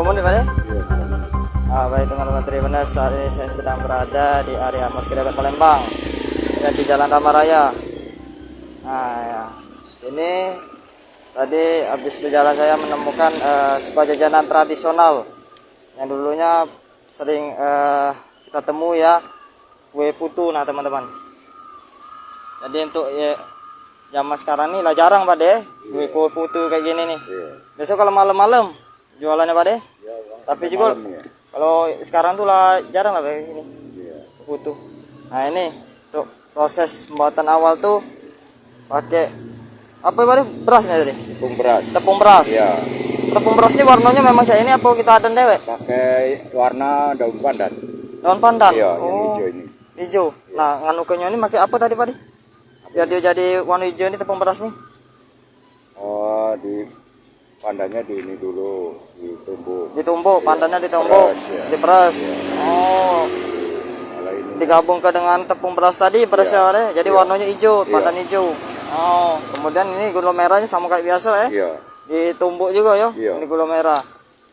Menit Pak ya? Baik teman-teman Tribuners, saat ini saya sedang berada di area Maskedaban Palembang dan di Jalan Ramaraya. Nah ya, sini tadi habis berjalan saya menemukan sebuah jajanan tradisional yang dulunya sering kita temui ya, kue putu. Nah teman-teman, jadi untuk ya, zaman sekarang ini lah jarang Pak deh kue putu kayak gini nih. Besok kalau malam-malam jualannya Pak deh. Tapi juga ya, kalau sekarang tuh lah jarang lah kayak gini putu. Nah ini untuk proses pembuatan awal tuh pakai apa Pak? Berasnya tadi? Tepung beras. Tepung beras. Ya. Tepung beras ini warnanya memang kayak ini apa kita ada dewek? Pakai warna daun pandan. Daun pandan. Iya, yang hijau ini. Hijau. Ya. Nah, nganukannya ini pakai apa tadi Pak? Biar dia jadi warna hijau ini tepung beras nih. Oh, di pandannya di ini dulu ditumbuk, pandannya ditumbuk, diperas. Oh, digabung ke dengan tepung beras tadi, berasnya jadi warnanya hijau, pandan hijau. Oh, kemudian ini gula merahnya sama kayak biasa ya, ditumbuk juga ya, ini gula merah.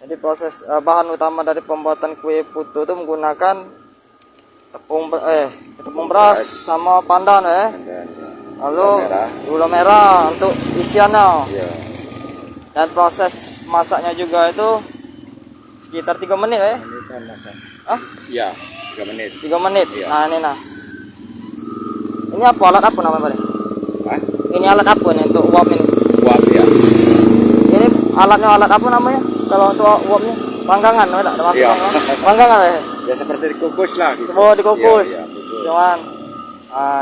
Jadi proses bahan utama dari pembuatan kue putu itu menggunakan tepung beras sama pandan ya, lalu gula merah untuk isiannya. Dan proses masaknya juga itu sekitar 3 menit ya? Iya, 3 menit. 3 menit. Ya. Nah, ini nah. Ini apa alat apa namanya, Pak? Ini alat apa nih untuk uap ini? Uap ya. Ini alatnya alat apa namanya? Kalau untuk uapnya? Panggangan, ada masuk panggangan ya? Ya seperti dikukus lah gitu. Oh, dikukus. Ya, cuman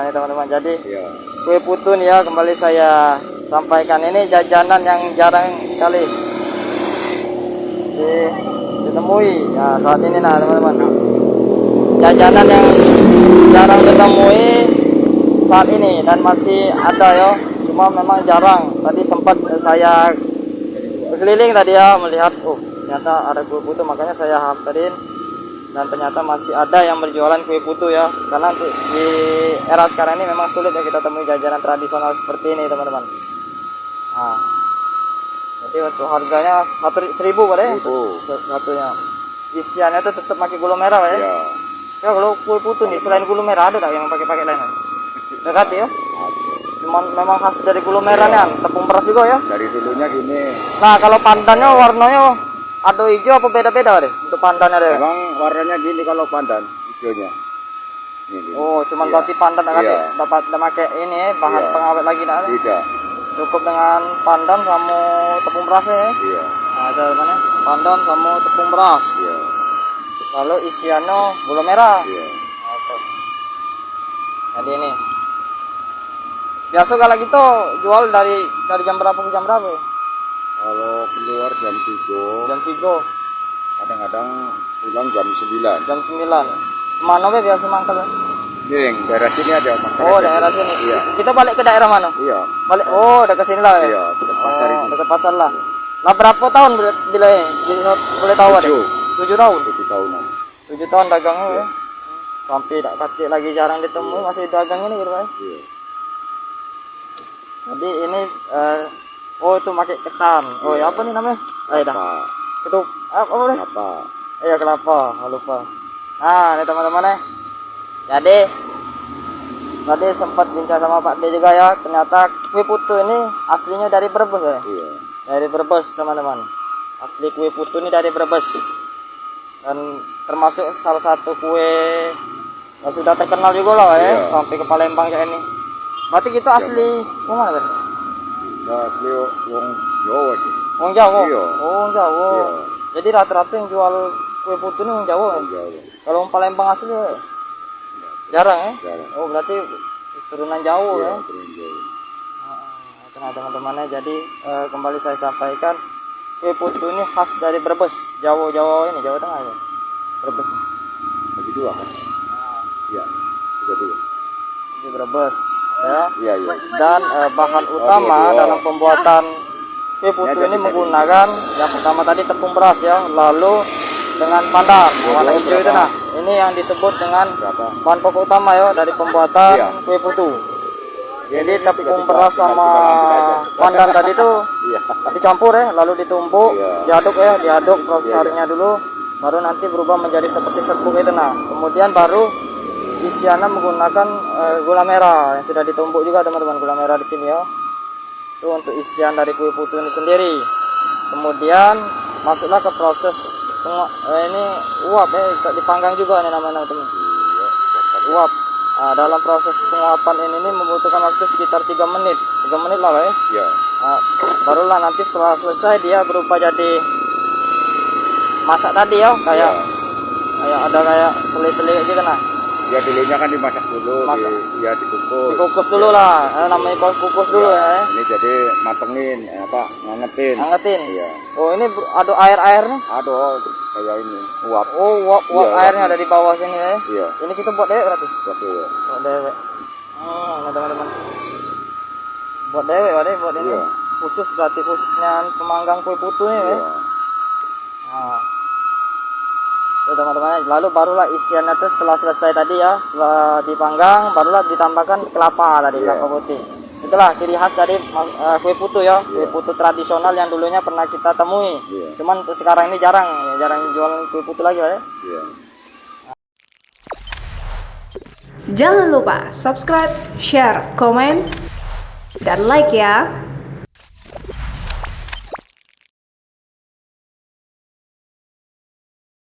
ini teman-teman, jadi kue putu nih ya, kembali saya sampaikan, ini jajanan yang jarang sekali ditemui ya saat ini. Nah teman-teman, jajanan yang jarang ditemui saat ini dan masih ada ya, cuma memang jarang. Tadi sempat saya berkeliling tadi ya, melihat ternyata ada kue putu, makanya saya hamperin dan ternyata masih ada yang berjualan kue putu ya, karena di era sekarang ini memang sulit ya kita temui jajanan tradisional seperti ini teman-teman. Nah, jadi untuk harganya 1.000 Pak ya, satunya. Isiannya itu tetap pakai gula merah Pak ya. Ya kalau kue putu nih selain gula merah ada tak yang pakai lain? Dekat ya. Cuman memang khas dari gula merahnya, tepung beras juga ya. Dari dulunya gini. Nah kalau pandannya warnanya ada hijau apa beda-beda deh untuk pandannya deh? Memang warnanya gini kalau pandan hijaunya. Ini. Oh, cuman berarti pandan dapat pakai ini bahan pengawet lagi nah? Tidak. Cukup dengan pandan sama tepung berasnya ya? Iya. Nah, ada mana? Pandan sama tepung beras. Iya. Lalu isiannya gula merah. Iya. Nah, jadi ini. Biasa kalau gitu jual dari jam berapa ke jam berapa ya? Kalau keluar jam 3. Jam 3. Kadang-kadang pulang jam 9. Jam 9. Mana be biasa mangkal? Yang daerah sini ada masyarakat. Oh, daerah sini. Iya. Kita balik ke daerah mana? Iya. Balik. Oh, dekat sini lah ya. Iya, dekat pasar ini. Dekat pasar lah. Lah berapa tahun bila boleh tahu ada? 7 tahun. 7 tahun. 7 tahun dagangnya ya. Sampai tak kaki lagi jarang ditemui masih dagang ini gitu Pak. Iya. Jadi ini itu pakai ketan. Oh, ya apa nih namanya? Dah. Itu apa boleh? Kelapa. Iya, kelapa. Lupa. Nah, ini teman-teman ya. Jadi tadi sempat bincang sama Pak D juga ya, ternyata kue putu ini aslinya dari Brebes ya. Iya. Dari Brebes teman-teman. Asli kue putu ini dari Brebes. Dan termasuk salah satu kue yang sudah terkenal juga lah ya, sampai ke Palembang kayak ini. Berarti kita asli mana kan? Kita asli wong Jawa sih. Wong Jawa. Iya. Oh, wong Jawa. Iya. Jadi rata-rata yang jual kue putu ini wong Jawa. Kalau wong Palembang asli jarang ya? Jarang. Oh, berarti turunan jauh ya? Turunan jauh. Nah, teman-temannya, jadi kembali saya sampaikan, kue putu ini khas dari Brebes, Jawa ini, Jawa Tengah ya? Brebes. Bagi 2 kan? Iya, 32. Di Brebes ya? Iya. Dan bahan utama dalam pembuatan kue putu ini menggunakan yang pertama tadi tepung beras ya, lalu dengan pandan warna hijau itu. Nah, ini yang disebut dengan bahan pokok utama ya dari pembuatan kue putu. Jadi tepung beras sama pandan tadi tuh dicampur ya, lalu ditumbuk, diaduk prosesnya dulu, baru nanti berubah menjadi seperti serbuk itu. Nah, kemudian baru isiannya menggunakan gula merah yang sudah ditumbuk juga teman-teman, gula merah di sini ya. Itu untuk isian dari kue putu ini sendiri. Kemudian masuklah ke proses ini uap ya, dipanggang juga nih namanya teman-teman. Uap. Nah, dalam proses penguapan ini membutuhkan waktu sekitar 3 menit lah ya. Nah, barulah nanti setelah selesai dia berupa jadi masak tadi ya, kayak ada kayak sele-sele gitu. Nah, ya dulunya kan dimasak dulu, dikukus dulu lah, namanya kukus dulu ya. Ini jadi matengin, ngangetin. Iya. Oh, ini ada air nih. Ada kayak ini uap. Oh, uap airnya ada di bawah sini ya. Iya. Ini kita buat dewek berarti. Iya. Buat dewek. Nah teman-teman. Buat dewek buat ini. Iya. Berarti khususnya pemanggang kue putu ya. Iya. Nah. Tuh teman-teman, lalu barulah isiannya tuh setelah selesai tadi ya, setelah dipanggang barulah ditambahkan kelapa tadi, kelapa putih. Itulah ciri khas dari kue putu ya, kue putu tradisional yang dulunya pernah kita temui. Cuman sekarang ini jarang jual kue putu lagi ya. Jangan lupa subscribe, share, komen, dan like ya.